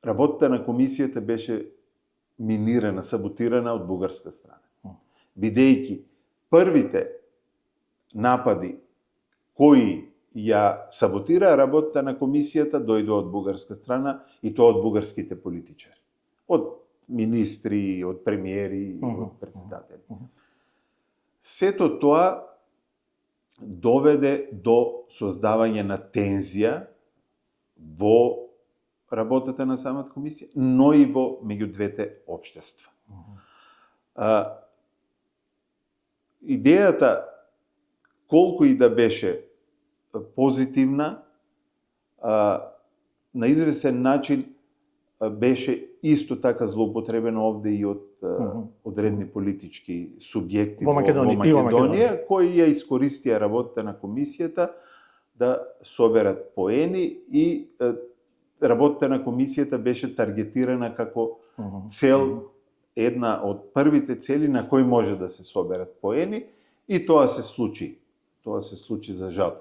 работата на комисијата беше минирана, саботирана од бугарска страна. Бидејќи првите напади кои ја саботира работата на комисијата дојдоа од бугарска страна и тоа од бугарските политичари. Од министри, од премиери, од председатели. Сето тоа доведе до создавање на тензија во работата на самата комисија, но и во меѓу двете општества. Идејата, колку и да беше позитивна, на известен начин беше исто така злоупотребено овде и од одредни политички субјекти во Македонија, кои ја искористија работата на комисијата да соберат поени и работата на комисијата беше таргетирана како цел, една од првите цели на кои може да се соберат поени, и тоа се случи. Тоа се случи за жал.